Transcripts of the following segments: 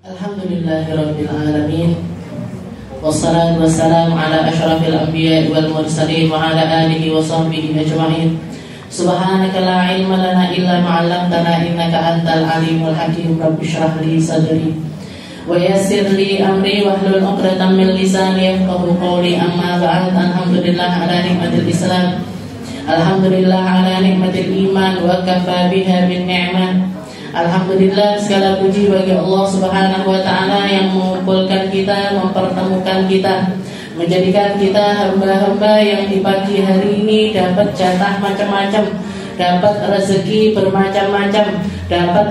Alhamdulillahirabbil alamin. Wassalatu wassalamu ala asyrafil anbiya'i wal mursalin wa ala alihi wa sahbihi ajma'in. Subhanaka la ilma lana illa ma 'allamtana innaka antal alimul hakim. Rabbi shrah li sadri wa yassir li amri wahlul 'uqdatam min lisani yafqahu qawli. Amma ba'd. Alhamdulillah ala nikmatil Islam. Alhamdulillah ala nikmatil iman wa kafa biha bin ni'mah. Alhamdulillah, segala puji bagi Allah Subhanahu wa ta'ala yang mengumpulkan kita, mempertemukan kita, menjadikan kita hamba-hamba yang di pagi hari ini dapat jatah macam-macam, dapat rezeki bermacam-macam, dapat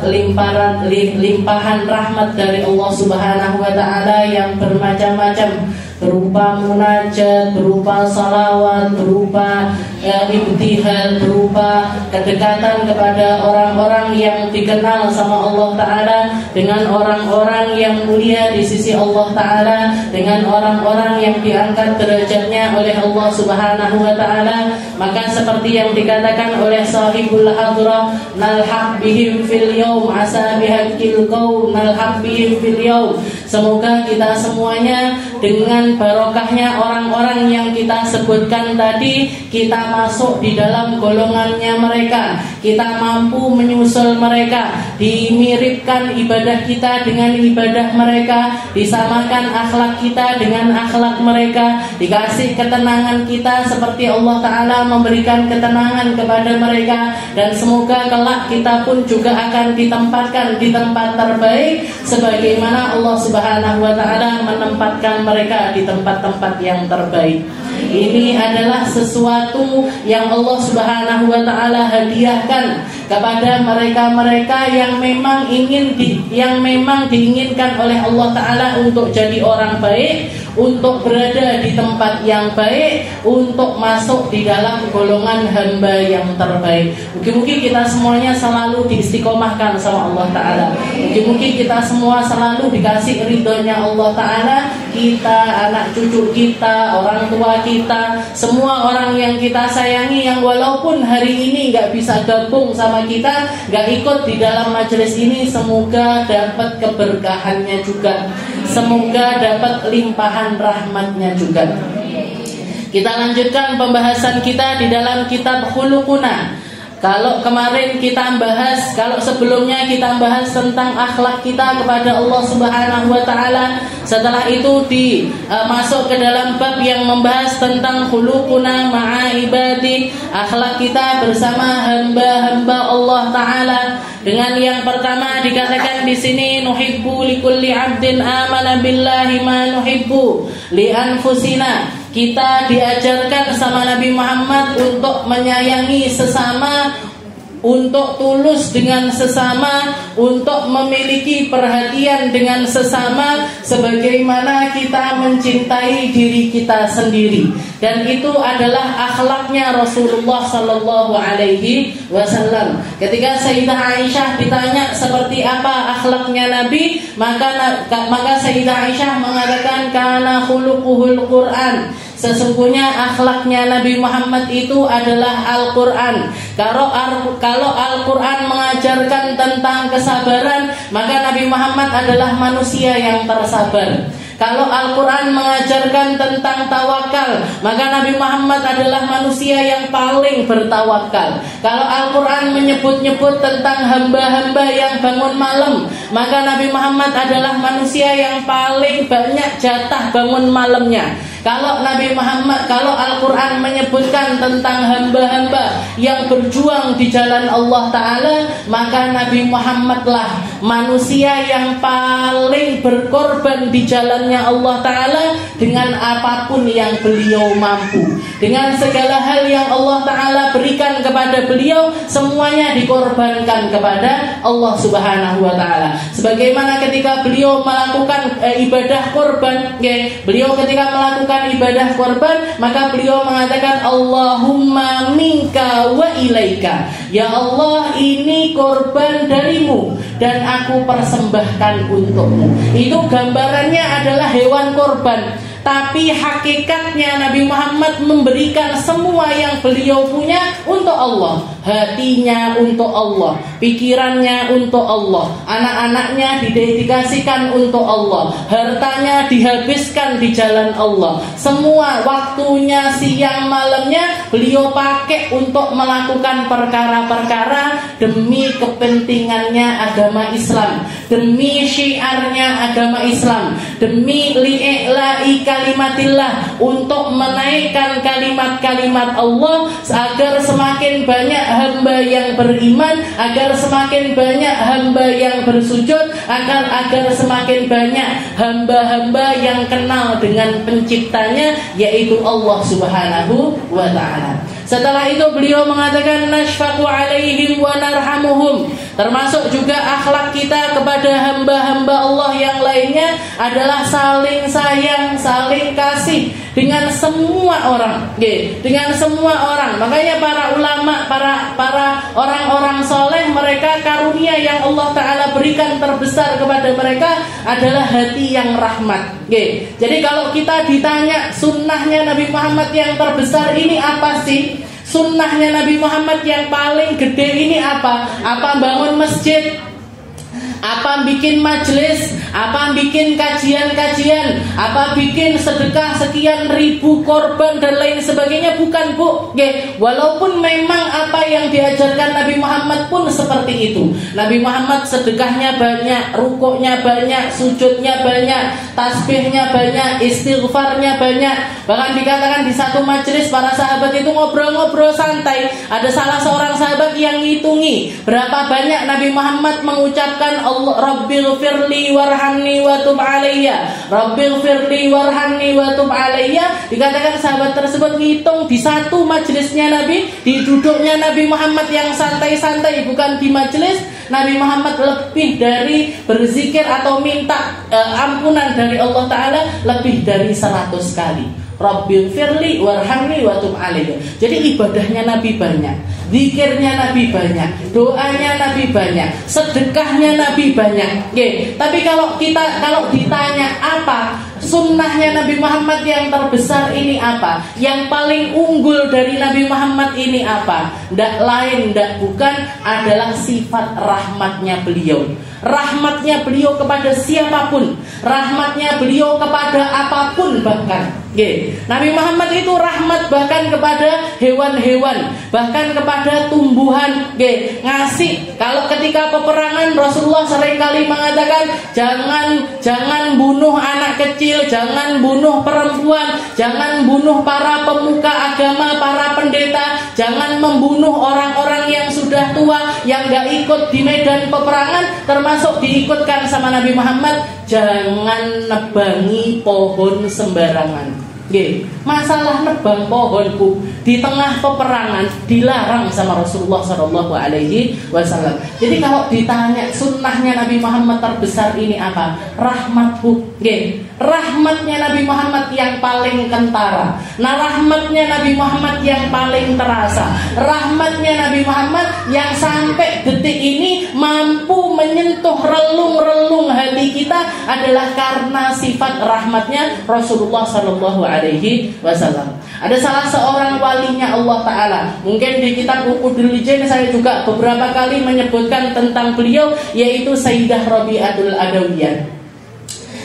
limpahan rahmat dari Allah Subhanahu wa ta'ala yang bermacam-macam, berupa munajat, berupa salawat, berupa ibtihal, berupa kedekatan kepada orang-orang yang dikenal sama Allah Ta'ala, dengan orang-orang yang mulia di sisi Allah Ta'ala, dengan orang-orang yang diangkat derajatnya oleh Allah Subhanahu wa ta'ala. Maka seperti yang dikatakan oleh sahibul hadrah, nalhaq bihim fil yawm asa bihaqil qaum nalhaq bihim fil yawm. Semoga kita semuanya dengan barokahnya orang-orang yang kita sebutkan tadi, kita masuk di dalam golongannya mereka, kita mampu menyusul mereka, dimiripkan ibadah kita dengan ibadah mereka, disamakan akhlak kita dengan akhlak mereka, dikasih ketenangan kita seperti Allah Ta'ala memberikan ketenangan kepada mereka. Dan semoga kelak kita pun juga akan ditempatkan di tempat terbaik sebagaimana Allah Subhanahu wa ta'ala menempatkan mereka di tempat-tempat yang terbaik. Ini adalah sesuatu yang Allah Subhanahu wa ta'ala hadiahkan kepada mereka-mereka yang memang diinginkan oleh Allah Ta'ala untuk jadi orang baik, untuk berada di tempat yang baik, untuk masuk di dalam golongan hamba yang terbaik. Mungkin kita semuanya selalu diistiqomahkan sama Allah Ta'ala. Mungkin kita semua selalu dikasih ridhonya Allah Ta'ala. Kita, anak cucu kita, orang tua kita, semua orang yang kita sayangi, yang walaupun hari ini gak bisa gabung sama kita, gak ikut di dalam majelis ini, semoga dapat keberkahannya juga, semoga dapat limpahan rahmatnya juga. Kita lanjutkan pembahasan kita di dalam kitab Khuluquna. Kalau kemarin kita bahas, kalau sebelumnya kita bahas tentang akhlak kita kepada Allah Subhanahu wa ta'ala, setelah itu masuk ke dalam bab yang membahas tentang khuluquna ma'a ibadi, akhlak kita bersama hamba-hamba Allah Ta'ala. Dengan yang pertama dikatakan di sini, nuhibbu likulli 'abdin amana billahi ma nuhibbu li anfusina. Kita diajarkan sama Nabi Muhammad untuk menyayangi sesama, untuk tulus dengan sesama, untuk memiliki perhatian dengan sesama sebagaimana kita mencintai diri kita sendiri. Dan itu adalah akhlaknya Rasulullah sallallahu alaihi wasallam. Ketika Sayyidah Aisyah ditanya seperti apa akhlaknya Nabi, maka Sayyidah Aisyah mengatakan kana khuluquhul Quran. Sesungguhnya akhlaknya Nabi Muhammad itu adalah Al-Quran. Kalau Al-Quran mengajarkan tentang kesabaran, maka Nabi Muhammad adalah manusia yang tersabar. Kalau Al-Quran mengajarkan tentang tawakal, maka Nabi Muhammad adalah manusia yang paling bertawakal. Kalau Al-Quran menyebut-nyebut tentang hamba-hamba yang bangun malam, maka Nabi Muhammad adalah manusia yang paling banyak jatah bangun malamnya. Kalau Al-Quran menyebutkan tentang hamba-hamba yang berjuang di jalan Allah Ta'ala, maka Nabi Muhammadlah manusia yang paling berkorban di jalannya Allah Ta'ala dengan apapun yang beliau mampu. Dengan segala hal yang Allah Ta'ala berikan kepada beliau, semuanya dikorbankan kepada Allah Subhanahu wa Ta'ala. Sebagaimana ketika beliau melakukan ibadah korban, beliau ketika melakukan ibadah korban, maka beliau mengatakan Allahumma minka wa ilaika. ya Allah ini korban darimu dan aku persembahkan untukmu. Itu gambarannya adalah hewan korban. Tapi hakikatnya Nabi Muhammad memberikan semua yang beliau punya untuk Allah. Hatinya untuk Allah, pikirannya untuk Allah, anak-anaknya didedikasikan untuk Allah, hartanya dihabiskan di jalan Allah. Semua waktunya, siang malamnya beliau pakai untuk melakukan perkara-perkara demi kepentingannya agama Islam, demi syiarnya agama Islam, demi li'i'la'i kalimatillah, untuk menaikkan kalimat-kalimat Allah agar semakin banyak hamba yang beriman, agar semakin banyak hamba yang bersujud, agar semakin banyak hamba-hamba yang kenal dengan penciptanya, yaitu Allah Subhanahu wa ta'ala. Setelah itu beliau mengatakan nashfaqu alaihim wa narhamuhum. Termasuk juga akhlak kita kepada hamba-hamba Allah yang lainnya adalah saling sayang, saling kasih dengan semua orang, dengan semua orang. Makanya para ulama, para orang-orang soleh, mereka karunia yang Allah Ta'ala berikan terbesar kepada mereka adalah hati yang rahmat. Jadi kalau kita ditanya sunnahnya Nabi Muhammad yang terbesar ini apa sih? Sunnahnya Nabi Muhammad yang paling gede ini apa? Apa bangun masjid? Apa bikin majelis? Apa bikin kajian-kajian? Apa bikin sedekah sekian ribu korban dan lain sebagainya? Bukan, Bu. Walaupun memang apa yang diajarkan Nabi Muhammad pun seperti itu. Nabi Muhammad sedekahnya banyak, rukuknya banyak, sujudnya banyak, tasbihnya banyak, istighfarnya banyak. Bahkan dikatakan di satu majelis para sahabat itu ngobrol-ngobrol santai. Ada salah seorang sahabat yang ngitungi berapa banyak Nabi Muhammad mengucapkan Rabbil firli warhamni wa tub alayya, Rabbil firli warhamni wa tub alayya. Dikatakan sahabat tersebut ngitung di satu majelisnya Nabi, di duduknya Nabi Muhammad yang santai-santai, bukan di majelis, Nabi Muhammad lebih dari berzikir atau minta ampunan dari Allah Ta'ala lebih dari 100 kali. Rabbil firli warhamni wa tub alayya. Jadi ibadahnya Nabi banyak, zikirnya Nabi banyak, doanya Nabi banyak, sedekahnya Nabi banyak. Tapi kalau ditanya apa sunnahnya Nabi Muhammad yang terbesar ini apa, yang paling unggul dari Nabi Muhammad ini apa, ndak lain ndak bukan adalah sifat rahmatnya beliau. Rahmatnya beliau kepada siapapun, rahmatnya beliau kepada apapun bahkan. Nabi Muhammad itu rahmat bahkan kepada hewan-hewan, bahkan kepada tumbuhan. Ngasih. Kalau ketika peperangan Rasulullah seringkali mengatakan jangan bunuh anak kecil, jangan bunuh perempuan, jangan bunuh para pemuka agama, para pendeta, jangan membunuh orang-orang yang sudah tua yang gak ikut di medan peperangan. Termasuk diikutkan sama Nabi Muhammad, jangan nebangi pohon sembarangan. Masalah nebang pohon, Bu, di tengah peperangan dilarang sama Rasulullah SAW. Jadi kalau ditanya sunnahnya Nabi Muhammad terbesar ini apa? Rahmat, Bu. Rahmatnya Nabi Muhammad yang paling kentara. Nah, rahmatnya Nabi Muhammad yang paling terasa. Rahmatnya Nabi Muhammad yang sampai detik ini mampu menyentuh relung-relung hati kita adalah karena sifat rahmatnya Rasulullah SAW. Ada salah seorang walinya Allah Ta'ala. Mungkin di kitab Uqudul Lijin saya juga beberapa kali menyebutkan tentang beliau, yaitu Sayyidah Rabi'atul Adawiyah.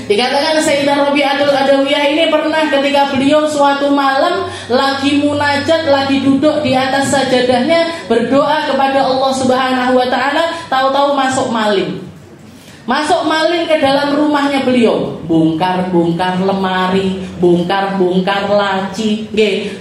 Dikatakan Sayyidah Rabi'atul Adawiyah ini pernah ketika beliau suatu malam lagi munajat, lagi duduk di atas sajadahnya berdoa kepada Allah Subhanahu wa Ta'ala, tahu-tahu masuk maling. Masuk maling ke dalam rumahnya beliau, bongkar-bongkar lemari, bongkar-bongkar laci,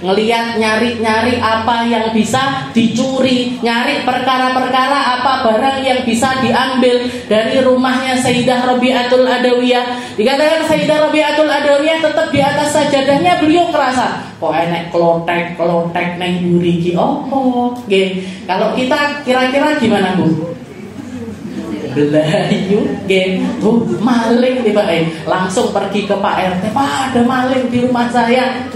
ngelihat nyari-nyari apa yang bisa dicuri, nyari perkara-perkara apa barang yang bisa diambil dari rumahnya Sayyidah Rabi'atul Adawiyah. Dikatakan Sayyidah Rabi'atul Adawiyah tetap di atas sajadahnya, beliau kerasa kok enek klotek neng mburi iki opo. Kalau kita kira-kira gimana, Bu? Belayu, maling tiba langsung pergi ke Pak RT, Pak ada maling di rumah saya.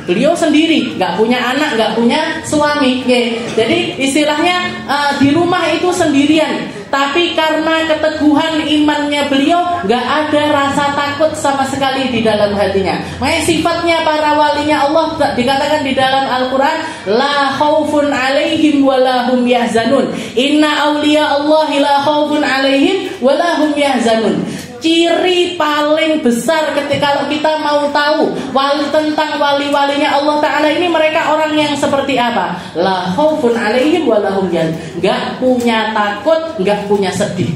Beliau sendiri, nggak punya anak, nggak punya suami. Jadi istilahnya di rumah itu sendirian. Tapi karena keteguhan imannya beliau, nggak ada rasa takut sama sekali di dalam hatinya. Makanya sifatnya para walinya Allah dikatakan di dalam Al-Quran, la khaufun alaihim walahum yahzanun. Inna awliya Allahi la khaufun alaihim walahum yahzanun. Ciri paling besar ketika kalau kita mau tahu tentang wali-walinya Allah Ta'ala ini, mereka orang yang seperti apa? La khaufun alaihim walahum yahzanun. Gak punya takut, gak punya sedih.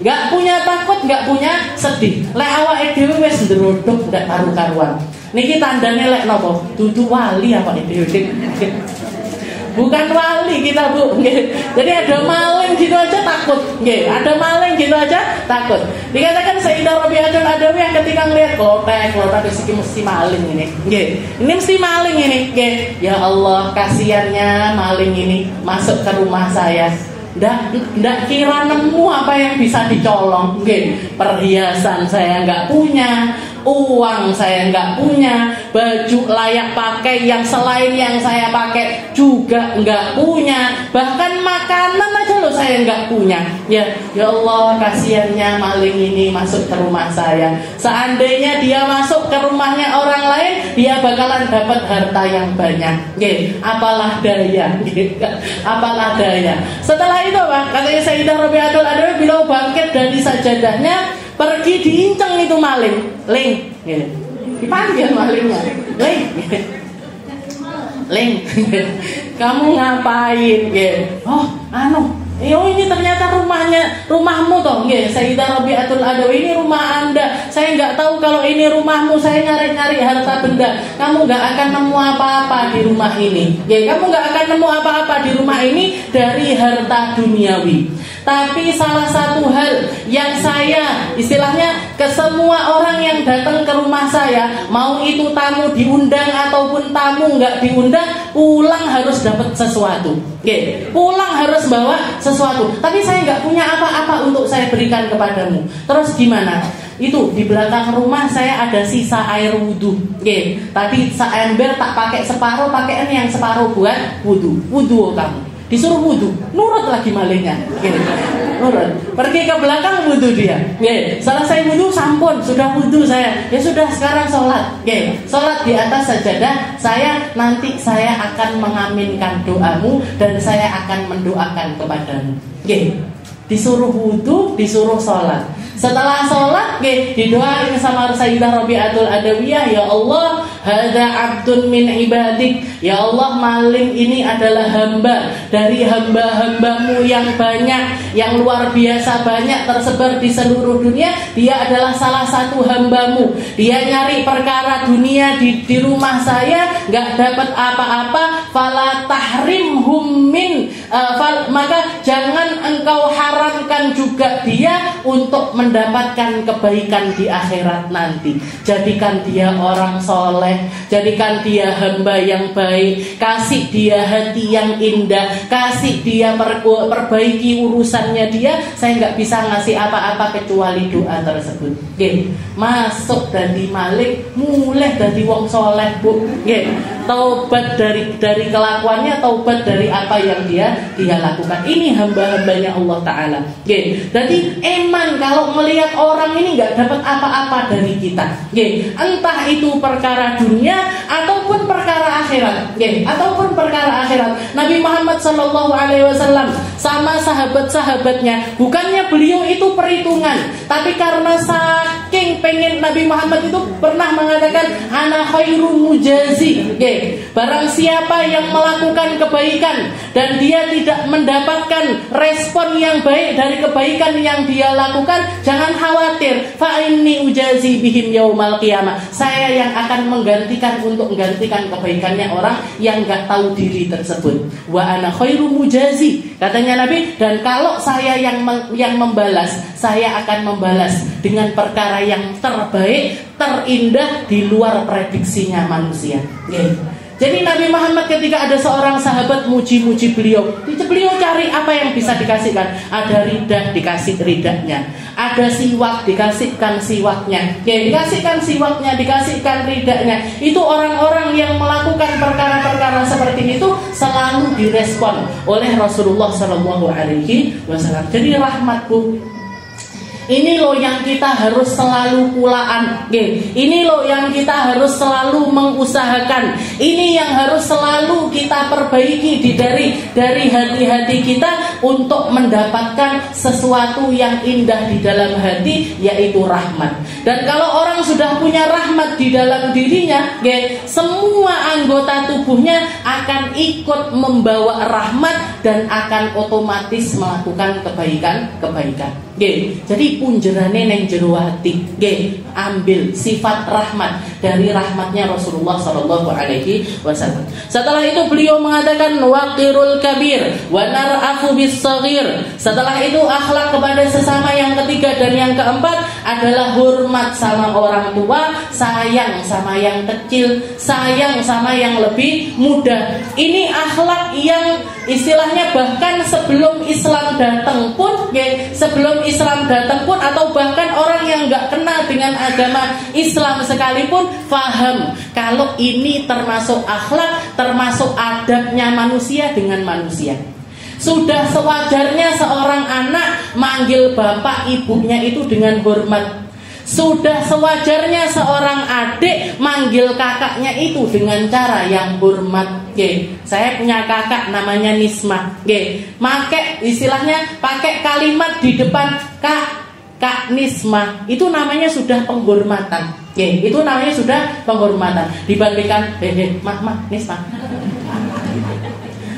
Gak punya takut, gak punya sedih. Lek awake dhewe wis ndrodok ndak karu-karuan. Niki tandane lek napa? Dudu wali awake dhewe. Bukan wali kita, Bu. Jadi ada maling gitu aja takut. Ada maling gitu aja takut. Dikatakan Sayyidah Rabi'atul Adawiyah ketika ngelihat klotek iki mesti maling ini. Ini mesti maling ini. Ya Allah, kasihannya maling ini masuk ke rumah saya. Nggak kira nemu apa yang bisa dicolong. Perhiasan saya nggak punya, uang saya nggak punya, baju layak pakai yang selain yang saya pakai juga nggak punya, bahkan makanan aja loh saya nggak punya. Ya Allah, kasihannya maling ini masuk ke rumah saya. Seandainya dia masuk ke rumahnya orang lain, dia bakalan dapat harta yang banyak. Apalah daya. Apalah daya. Setelah itu Pak, katanya Sayyidah Rabi'atul Adawiyah, beliau bangkit dari sajadahnya, pergi diinceng itu maling. Ling, dipanggil malingnya. Ling, kamu ngapain? Oh ini ternyata rumahmu toh. Sayyidah Rabi'atul Adawiyah, ini rumah Anda. Saya nggak tahu kalau ini rumahmu. Saya nyari-nyari harta benda. Kamu nggak akan nemu apa-apa di rumah ini. Kamu nggak akan nemu apa-apa di rumah ini dari harta duniawi. Tapi salah satu hal yang saya istilahnya ke semua orang yang datang ke rumah saya, mau itu tamu diundang ataupun tamu nggak diundang, pulang harus dapat sesuatu. Pulang harus bawa sesuatu. Tapi saya nggak punya apa-apa untuk saya berikan kepadamu. Terus gimana? Itu di belakang rumah saya ada sisa air wudhu. Tadi seember tak pakai separuh, pakaian yang separuh buat wudhu. Wudhu kamu. Disuruh wudhu, nurut lagi malingnya. Nurut, pergi ke belakang wudhu dia. Selesai wudhu, sampun, sudah wudhu saya. Ya sudah, sekarang sholat. Sholat di atas sajadah. Nanti saya akan mengaminkan doamu dan saya akan mendoakan kepadamu. Disuruh wudhu, disuruh sholat. Setelah sholat, didoain sama Sayyidah Rabi'atul Adawiyah, ya Allah, hadza abdun min ibadik. Ya Allah, maling ini adalah hamba dari hamba-hambamu yang banyak, yang luar biasa banyak, tersebar di seluruh dunia. Dia adalah salah satu hambamu. Dia nyari perkara dunia di rumah saya, nggak dapat apa-apa. Fala tahrimhum min, maka jangan engkau haramkan juga dia untuk mendapatkan kebaikan di akhirat nanti. Jadikan dia orang soleh, jadikan dia hamba yang baik, kasih dia hati yang indah, kasih dia perbaiki urusannya dia. Saya nggak bisa ngasih apa-apa kecuali doa tersebut. Masuk dari malik, mulai dari wong soleh, Bu. Taubat dari kelakuannya, taubat dari apa yang dia lakukan. Ini hamba-hambanya Allah Ta'ala. Jadi eman kalau melihat orang ini nggak dapat apa-apa dari kita. Entah itu perkara dunia ataupun perkara akhirat. Ataupun perkara akhirat. Nabi Muhammad SAW sama sahabat-sahabatnya, bukannya beliau itu perhitungan, tapi karena saking pengen Nabi Muhammad itu pernah mengatakan, ana khairu mujazi. Barang siapa yang melakukan kebaikan dan dia tidak mendapatkan respon yang baik dari kebaikan yang dia lakukan, jangan khawatir, fa inni ujazi bihim yaumal qiyamah. Saya yang akan menggantikan kebaikannya orang yang nggak tahu diri tersebut. Wa ana khairu mujazi, katanya Nabi, dan kalau saya yang membalas, saya akan membalas dengan perkara yang terbaik, terindah di luar prediksinya manusia. Jadi Nabi Muhammad ketika ada seorang sahabat muji-muji beliau cari apa yang bisa dikasihkan. Ada ridah, dikasih ridahnya. Ada siwak, dikasihkan siwaknya. Ya, dikasihkan siwaknya, dikasihkan ridahnya. Itu orang-orang yang melakukan perkara-perkara seperti itu selalu direspon oleh Rasulullah SAW. Jadi rahmatku, ini loh yang kita harus selalu pulaan. Ini loh yang kita harus selalu mengusahakan. Ini yang harus selalu kita perbaiki dari hati-hati kita untuk mendapatkan sesuatu yang indah di dalam hati, yaitu rahmat. Dan kalau orang sudah punya rahmat di dalam dirinya, semua anggota tubuhnya akan ikut membawa rahmat dan akan otomatis melakukan kebaikan. Jadi punjerane neng jero hati, ambil sifat rahmat dari rahmatnya Rasulullah SAW. Setelah itu beliau mengatakan waqirul kabir wa nar'afu bis saghir. Setelah itu akhlak kepada sesama yang ketiga dan yang keempat adalah hormat sama orang tua, sayang sama yang kecil, sayang sama yang lebih muda. Ini akhlak yang istilahnya bahkan sebelum Islam datang pun, atau bahkan orang yang nggak kenal dengan agama Islam sekalipun paham kalau ini termasuk akhlak, termasuk adabnya manusia dengan manusia. Sudah sewajarnya seorang anak manggil bapak ibunya itu dengan hormat. Sudah sewajarnya seorang adik manggil kakaknya itu dengan cara yang hormat. Saya punya kakak namanya Nisma. Istilahnya pakai kalimat di depan Kak Nisma, itu namanya sudah penghormatan. Itu namanya sudah penghormatan. Dibandingkan Mak Nisma.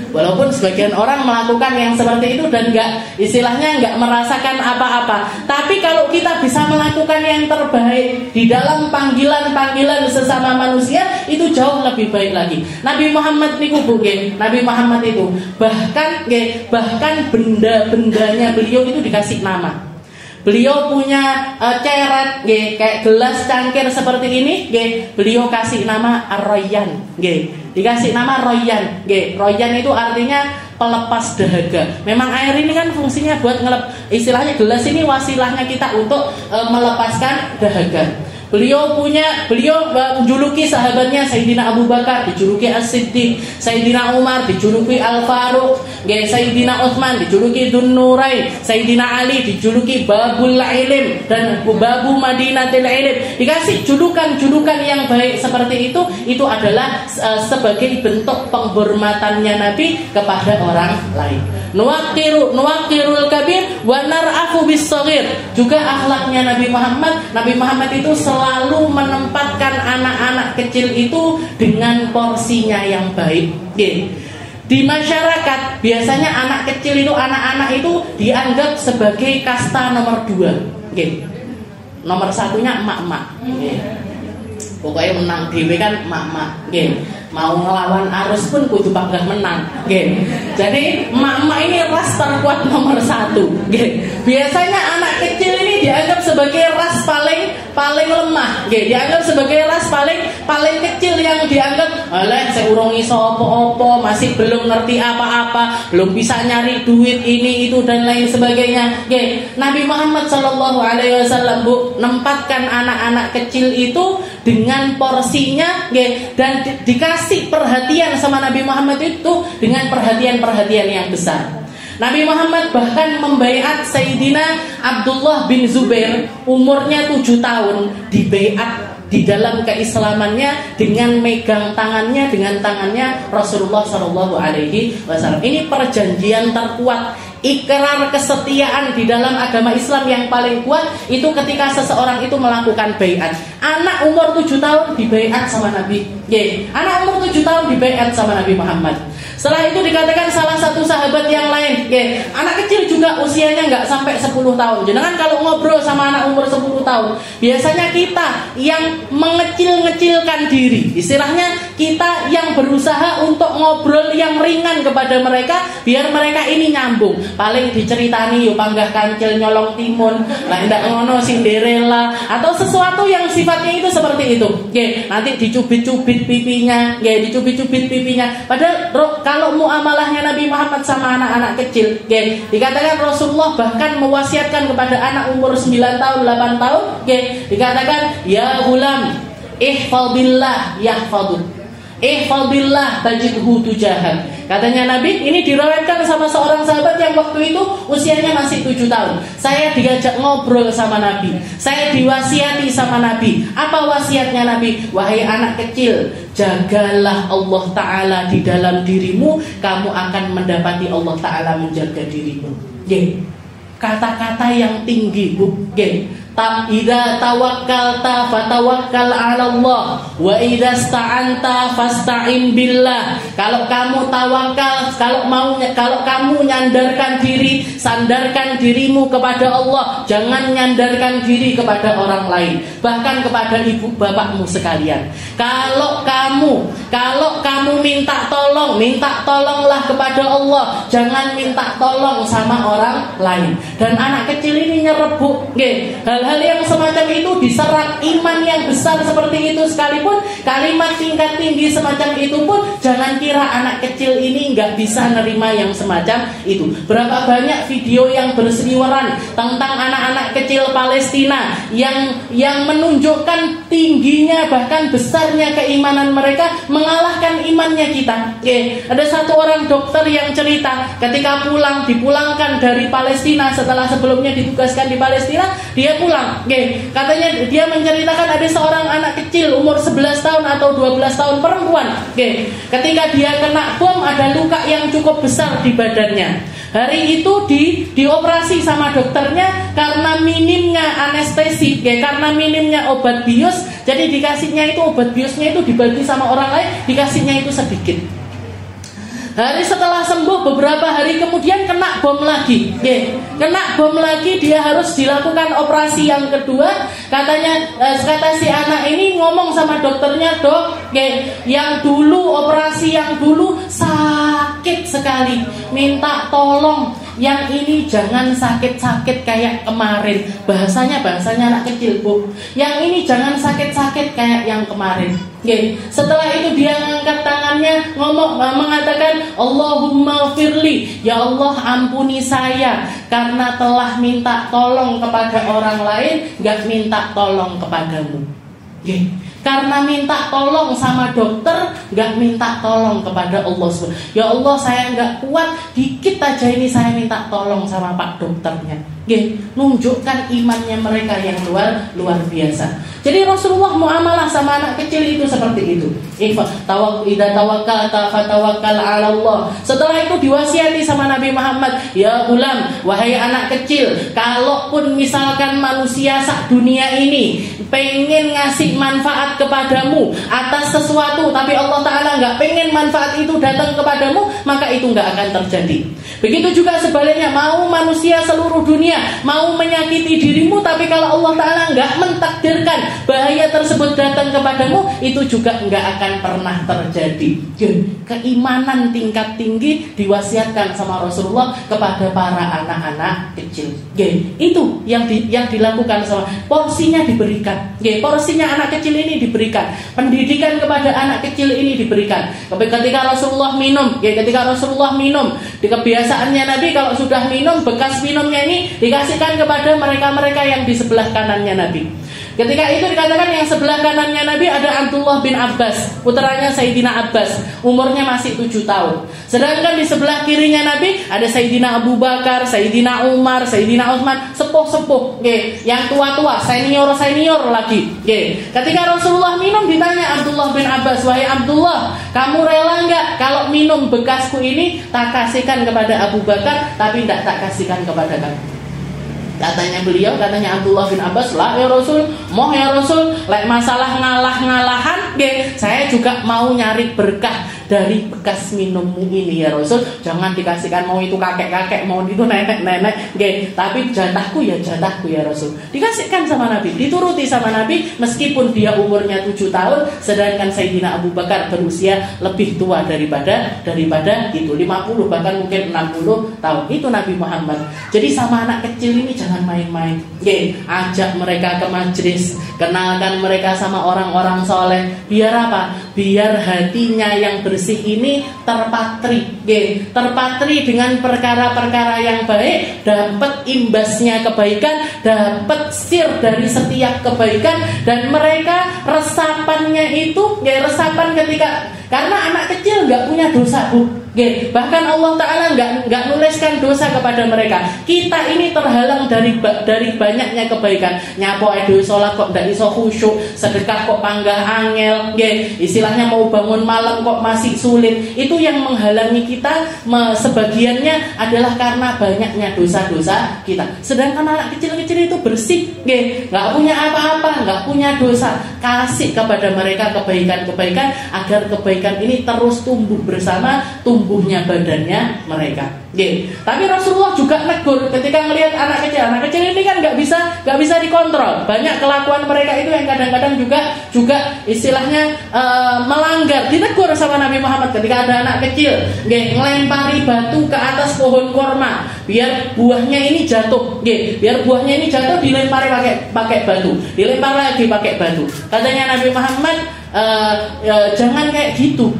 Walaupun sebagian orang melakukan yang seperti itu dan nggak merasakan apa-apa, tapi kalau kita bisa melakukan yang terbaik di dalam panggilan sesama manusia, itu jauh lebih baik lagi. Nabi Muhammad niku Nabi Muhammad itu bahkan benda-bendanya beliau itu dikasih nama. Beliau punya ceret, kayak gelas cangkir seperti ini, beliau kasih nama Ar-Rayyan, dikasih nama Royan. Royan itu artinya pelepas dahaga. Memang air ini kan fungsinya buat istilahnya gelas ini wasilahnya kita untuk melepaskan dahaga. Beliau menjuluki sahabatnya Sayyidina Abu Bakar dijuluki As-Siddiq, Sayyidina Umar dijuluki Al-Faruq, Sayyidina Utsman dijuluki Dzun Nurain, Sayyidina Ali dijuluki Babul Ilm dan Babu Madinatil Ilm. Dikasih julukan-julukan yang baik seperti itu adalah sebagai bentuk penghormatannya Nabi kepada orang lain. Nuwaqirul kabir wa nar'afu bis shaghir. Juga akhlaknya Nabi Muhammad itu selalu menempatkan anak-anak kecil itu dengan porsinya yang baik. Di masyarakat biasanya anak kecil itu, anak-anak itu dianggap sebagai kasta nomor 2. Nomor satunya emak-emak. Pokoknya menang dewe kan emak-emak. Mau ngelawan arus pun kudu bangga menang. Jadi emak-emak ini ras terkuat nomor 1. Biasanya anak kecil ini dianggap sebagai ras paling lemah. Dianggap sebagai ras paling kecil yang dianggap saya urung iso apa-apa, masih belum ngerti apa-apa, belum bisa nyari duit ini itu dan lain sebagainya. Nabi Muhammad SAW nempatkan anak-anak kecil itu dengan porsinya, dan dikasih perhatian sama Nabi Muhammad itu dengan perhatian yang besar. Nabi Muhammad bahkan membaiat Sayyidina Abdullah bin Zubair, umurnya 7 tahun, dibaiat di dalam keislamannya dengan megang tangannya dengan tangannya Rasulullah SAW. Ini perjanjian terkuat, ikrar kesetiaan di dalam agama Islam yang paling kuat itu ketika seseorang itu melakukan baiat. Anak umur 7 tahun dibaiat sama Nabi. Anak umur 7 tahun dibaiat sama Nabi Muhammad. Setelah itu dikatakan salah satu sahabat yang lain, anak kecil juga usianya nggak sampai 10 tahun. Jangan kalau ngobrol sama anak umur 10 tahun, biasanya kita yang mengecil-ngecilkan diri, istilahnya kita yang berusaha untuk ngobrol yang ringan kepada mereka biar mereka ini nyambung. Paling diceritani yo panggah kancil nyolong timun, lah ndak ngono Cinderella atau sesuatu yang sifatnya itu seperti itu. Nggih, nanti dicubit-cubit pipinya, nggih, dicubit-cubit pipinya. Padahal kalau muamalahnya Nabi Muhammad sama anak-anak kecil, nggih, dikatakan Rasulullah bahkan mewasiatkan kepada anak umur 9 tahun, 8 tahun, nggih, dikatakan ya gulam ihfadillah yahfaduk, ihfadillah tajidhu tujahak. Katanya Nabi, ini diriwayatkan sama seorang sahabat yang waktu itu usianya masih 7 tahun. Saya diajak ngobrol sama Nabi, saya diwasiati sama Nabi. Apa wasiatnya Nabi? Wahai anak kecil, jagalah Allah Ta'ala di dalam dirimu, kamu akan mendapati Allah Ta'ala menjaga dirimu. Kata-kata yang tinggi, idza tawakkalta fatawakkal 'ala Allah wa idza sta'anta fasta'in billah. Kalau kamu tawakal, kalau kamu nyandarkan diri, sandarkan dirimu kepada Allah, jangan nyandarkan diri kepada orang lain, bahkan kepada ibu bapakmu sekalian. Kalau kamu minta tolonglah kepada Allah, jangan minta tolong sama orang lain. Dan anak kecil ini nyerebuk, hal-hal yang semacam itu diserap iman yang besar seperti itu sekalipun, kalimat tingkat tinggi semacam itu pun jangan kira anak kecil ini nggak bisa nerima yang semacam itu. Berapa banyak video yang berseliweran tentang anak-anak kecil Palestina yang menunjukkan tingginya bahkan besarnya keimanan mereka mengalahkan imannya kita. Ada satu orang dokter yang cerita ketika dipulangkan dari Palestina setelah sebelumnya ditugaskan di Palestina, dia pulang. Katanya dia menceritakan ada seorang anak kecil umur 11 tahun atau 12 tahun perempuan. Ketika dia kena bom ada luka yang cukup besar di badannya. Hari itu dioperasi sama dokternya karena minimnya anestesi, karena minimnya obat bius. Jadi dikasihnya itu obat biusnya itu dibagi sama orang lain, dikasihnya itu sedikit. Hari setelah sembuh beberapa hari kemudian kena bom lagi. Kena bom lagi, dia harus dilakukan operasi yang kedua. Kata si anak ini ngomong sama dokternya, "Dok, yang dulu operasi yang dulu sakit sekali. Minta tolong yang ini jangan sakit-sakit kayak kemarin." Bahasanya anak kecil, Bu. Yang ini jangan sakit-sakit kayak yang kemarin. Setelah itu dia mengangkat tangannya, mengatakan, "Allahumma firli, ya Allah ampuni saya karena telah minta tolong kepada orang lain, gak minta tolong kepadamu." Karena minta tolong sama dokter, gak minta tolong kepada Allah. Ya Allah, saya gak kuat, dikit aja ini saya minta tolong sama Pak dokternya. Nunjukkan imannya mereka yang luar biasa. Jadi Rasulullah muamalah sama anak kecil itu seperti itu. Idza tawakkalta fatawakkal 'ala Allah. Setelah itu diwasiati sama Nabi Muhammad, ya gulam, wahai anak kecil, kalaupun misalkan manusia sak dunia ini pengen ngasih manfaat kepadamu atas sesuatu, tapi Allah Ta'ala nggak pengen manfaat itu datang kepadamu, maka itu nggak akan terjadi. Begitu juga sebaliknya, mau manusia seluruh dunia mau menyakiti dirimu, tapi kalau Allah Ta'ala nggak mentakdirkan bahaya tersebut datang kepadamu, itu juga nggak akan pernah terjadi. Keimanan tingkat tinggi diwasiatkan sama Rasulullah kepada para anak-anak kecil. Itu yang dilakukan sama, porsinya diberikan. Porsinya anak kecil ini diberikan, pendidikan kepada anak kecil ini diberikan. Ketika Rasulullah minum, di kebiasaannya Nabi kalau sudah minum, bekas minumnya ini dikasihkan kepada mereka-mereka yang di sebelah kanannya Nabi. Ketika itu dikatakan yang sebelah kanannya Nabi ada Abdullah bin Abbas, putranya Sayyidina Abbas, umurnya masih 7 tahun. Sedangkan di sebelah kirinya Nabi ada Sayyidina Abu Bakar, Sayyidina Umar, Sayyidina Utsman, sepuh-sepuh, yang tua-tua, senior lagi. Ketika Rasulullah minum, ditanya Abdullah bin Abbas, "Wahai Abdullah, kamu rela enggak kalau minum bekasku ini tak kasihkan kepada Abu Bakar, tapi tidak tak kasihkan kepada kamu?" Katanya Abdullah bin Abbas, "Lah ya Rasul, moh ya Rasul, lek masalah ngalah-ngalahan, saya juga mau nyari berkah dari bekas minummu ini ya Rasul. Jangan dikasihkan mau itu kakek-kakek, mau itu nenek-nenek, nggih, tapi jatahku ya Rasul. Dikasihkan sama Nabi, dituruti sama Nabi meskipun dia umurnya 7 tahun, sedangkan Sayyidina Abu Bakar berusia lebih tua daripada itu, 50 bahkan mungkin 60 tahun. Itu Nabi Muhammad. Jadi sama anak kecil ini jangan main-main. Nggih, ajak mereka ke majelis, kenalkan mereka sama orang-orang soleh. Biar apa? Biar hatinya yang bersih ini terpatri, terpatri dengan perkara-perkara yang baik, dapat imbasnya kebaikan, dapat sir dari setiap kebaikan, dan mereka resapannya itu, resapan ketika, karena anak kecil nggak punya dosa, Bu. Bahkan Allah Ta'ala nggak nuliskan dosa kepada mereka. Kita ini terhalang dari banyaknya kebaikan. Nyapo edo sholat kok nggak iso khusyuk, sedekah kok panggah angel, istilahnya mau bangun malam kok masih sulit. Itu yang menghalangi kita. Sebagiannya adalah karena banyaknya dosa-dosa kita. Sedangkan anak kecil-kecil itu bersih, nggak punya apa-apa, nggak punya dosa. Kasih kepada mereka kebaikan-kebaikan agar kebaikan ini terus tumbuh bersama tumbuhnya badannya mereka. Tapi Rasulullah juga negur ketika melihat anak kecil ini kan nggak bisa dikontrol. Banyak kelakuan mereka itu yang kadang-kadang juga istilahnya melanggar. Ditegur sama Nabi Muhammad ketika ada anak kecil ngelempari batu ke atas pohon kurma biar buahnya ini jatuh. Biar buahnya ini jatuh dilempari pakai batu, dilempar lagi pakai batu. Katanya Nabi Muhammad, jangan kayak gitu,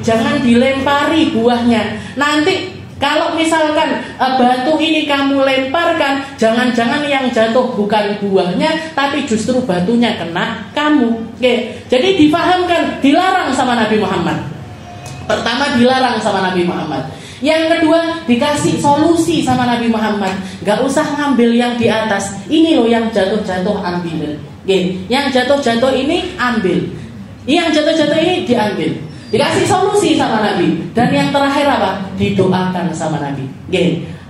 jangan dilempari buahnya. Nanti kalau misalkan batu ini kamu lemparkan, jangan-jangan yang jatuh bukan buahnya, tapi justru batunya kena kamu. Jadi dipahamkan, dilarang sama Nabi Muhammad. Pertama dilarang sama Nabi Muhammad. Yang kedua dikasih solusi sama Nabi Muhammad. Gak usah ngambil yang di atas. Ini loh yang jatuh-jatuh ambil. Yang jatuh-jatuh ini ambil. Yang jatuh-jatuh ini diambil. Dikasih solusi sama Nabi. Dan yang terakhir apa? Didoakan sama Nabi.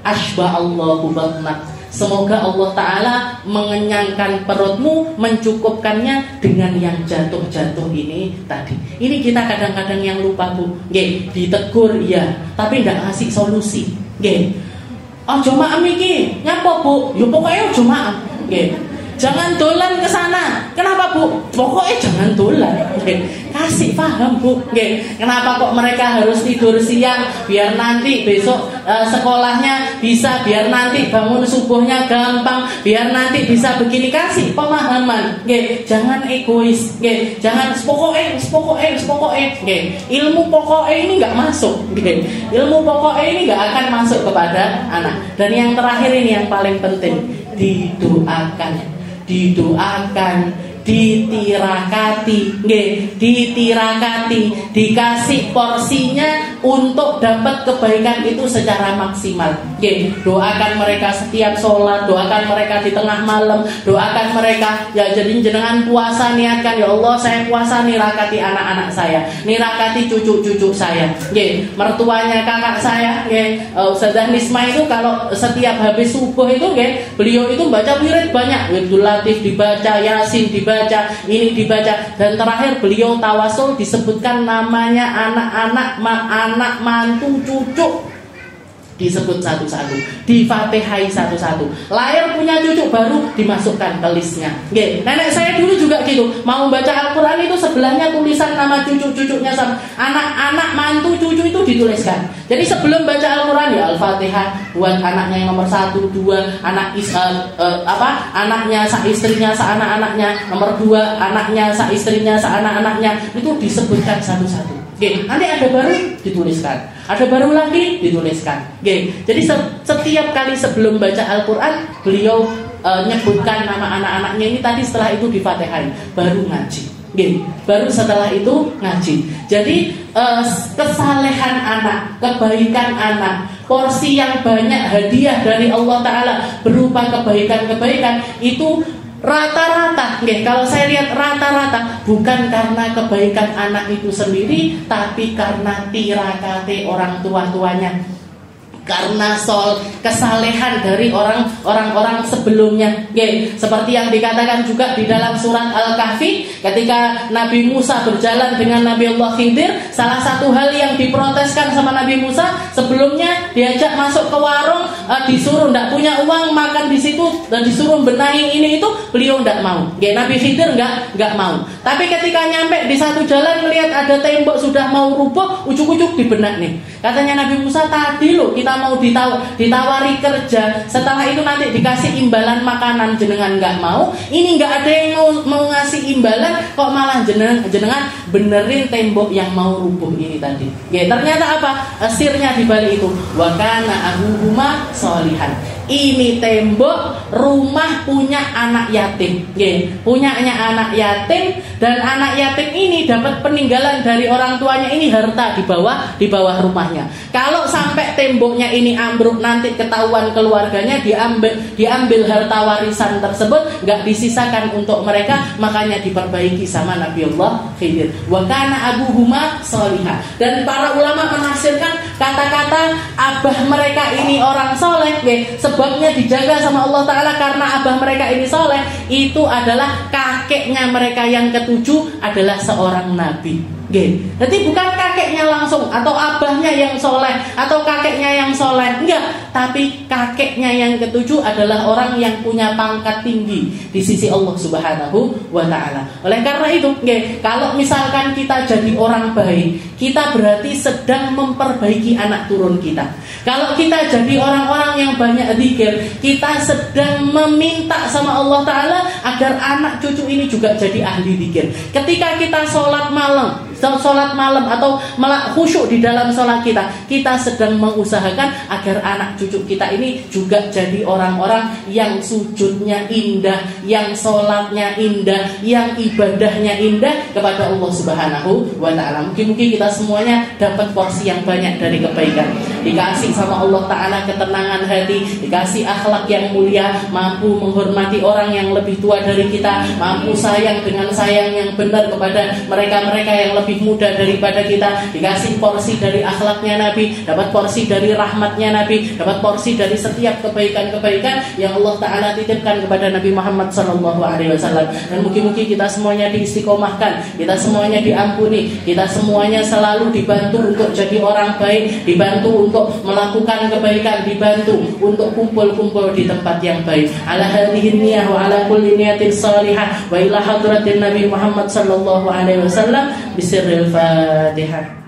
Asba'allahu batnak. Semoga Allah Ta'ala mengenyangkan perutmu, mencukupkannya dengan yang jatuh-jatuh ini tadi. Ini kita kadang-kadang yang lupa, Bu. Ditegur ya, tapi tidak ngasih solusi. Ojo maem iki, nyapa Bu? Ya pokoknya ojo maem. Jangan dolan ke sana. Kenapa, Bu? Pokoknya jangan dolan. Kasih paham, Bu. Kenapa kok mereka harus tidur siang? Biar nanti besok sekolahnya bisa, biar nanti bangun subuhnya gampang, biar nanti bisa begini. Kasih pemahaman. Jangan egois. Jangan pokoknya. Ilmu pokoknya ini nggak masuk. Ilmu pokoknya ini nggak akan masuk kepada anak. Dan yang terakhir ini yang paling penting, didoakan, ditirakati, dikasih porsinya untuk dapat kebaikan itu secara maksimal. Doakan mereka setiap sholat, doakan mereka di tengah malam, doakan mereka ya. Jadi jenengan puasa niatkan, ya Allah saya puasa nirakati anak-anak saya, nirakati cucu-cucu saya, mertuanya kakak saya, Ustazah Nisma itu kalau setiap habis subuh itu, beliau itu baca wirid banyak, Wiridul Latif dibaca, Yasin dibaca, ini dibaca, dan terakhir beliau tawasul disebutkan namanya anak-anak, anak mantu, cucu, disebut satu-satu, difatihai satu-satu. Lahir punya cucu baru dimasukkan ke listnya. Nenek saya dulu juga gitu, mau baca Al-Quran itu sebelahnya tulisan nama cucu-cucunya sama anak-anak mantu cucu itu dituliskan. Jadi sebelum baca Al-Quran ya Al-Fatihah buat anaknya yang nomor 1, 2, anaknya sa istrinya sa anak-anaknya, nomor 2 anaknya sa istrinya sa anak-anaknya, itu disebutkan satu-satu. Nanti ada baru dituliskan, ada baru lagi dituliskan. Jadi setiap kali sebelum baca Al-Quran beliau nyebutkan nama anak-anaknya ini tadi, setelah itu difatihai baru ngaji. Baru setelah itu ngaji. Jadi kesalehan anak, kebaikan anak, porsi yang banyak hadiah dari Allah Ta'ala berupa kebaikan-kebaikan itu rata-rata, kalau saya lihat rata-rata bukan karena kebaikan anak itu sendiri, tapi karena tirakate orang tua-tuanya. karena kesalehan dari orang-orang sebelumnya. Seperti yang dikatakan juga di dalam surat Al-Kahfi, ketika Nabi Musa berjalan dengan Nabi Allah Khidir, salah satu hal yang diproteskan sama Nabi Musa, sebelumnya diajak masuk ke warung, disuruh tidak punya uang makan di situ dan disuruh benahi ini itu, beliau tidak mau. Nabi Khidir nggak mau. Tapi ketika nyampe di satu jalan melihat ada tembok sudah mau rubuh, ujuk-ujuk dibenak nih. Katanya Nabi Musa, tadi loh kita mau ditawari kerja, setelah itu nanti dikasih imbalan makanan, jenengan nggak mau. Ini nggak ada yang mau ngasih imbalan, kok malah jenengan benerin tembok yang mau rubuh ini tadi. Ternyata apa? Sirnya di balik itu, wa kana abuhuma sholihan. Ini tembok rumah punya anak yatim, punyanya anak yatim, dan anak yatim ini dapat peninggalan dari orang tuanya ini harta di bawah rumahnya. Kalau sampai temboknya ini ambruk, nanti ketahuan keluarganya, diambil harta warisan tersebut, nggak disisakan untuk mereka, makanya diperbaiki sama Nabi Allah Khidir. Wa kana abuhuma sholihah. Dan para ulama menafsirkan kata-kata abah mereka ini orang soleh, sebabnya dijaga sama Allah Ta'ala karena abah mereka ini soleh, itu adalah kakeknya mereka yang ketujuh adalah seorang nabi. Jadi bukan kakeknya langsung atau abahnya yang soleh atau kakeknya yang soleh, enggak, tapi kakeknya yang ketujuh adalah orang yang punya pangkat tinggi di sisi Allah Subhanahu wa Ta'ala. Oleh karena itu, kalau misalkan kita jadi orang baik, kita berarti sedang memperbaiki anak turun kita. Kalau kita jadi orang-orang yang banyak zikir, kita sedang meminta sama Allah Ta'ala agar anak cucu ini juga jadi ahli zikir. Ketika kita sholat malam atau khusyuk di dalam sholat kita sedang mengusahakan agar anak cucu kita ini juga jadi orang-orang yang sujudnya indah, yang sholatnya indah, yang ibadahnya indah kepada Allah Subhanahu wa Ta'ala. Mungkin kita semuanya dapat porsi yang banyak dari kebaikan, dikasih sama Allah Ta'ala ketenangan hati, dikasih akhlak yang mulia, mampu menghormati orang yang lebih tua dari kita, mampu sayang dengan sayang yang benar kepada mereka-mereka yang lebih muda daripada kita, dikasih porsi dari akhlaknya Nabi, dapat porsi dari rahmatnya Nabi, dapat porsi dari setiap kebaikan-kebaikan yang Allah Ta'ala titipkan kepada Nabi Muhammad SAW. Dan mungkin kita semuanya diistiqomahkan, kita semuanya diampuni, kita semuanya selalu dibantu untuk jadi orang baik, dibantu untuk melakukan kebaikan, dibantu untuk kumpul-kumpul di tempat yang baik. Ala hadhihi niyah wa ala kulli niyatin salihah wa ila hadratin Nabi Muhammad sallallahu alaihi wasallam bisirril Fatihah.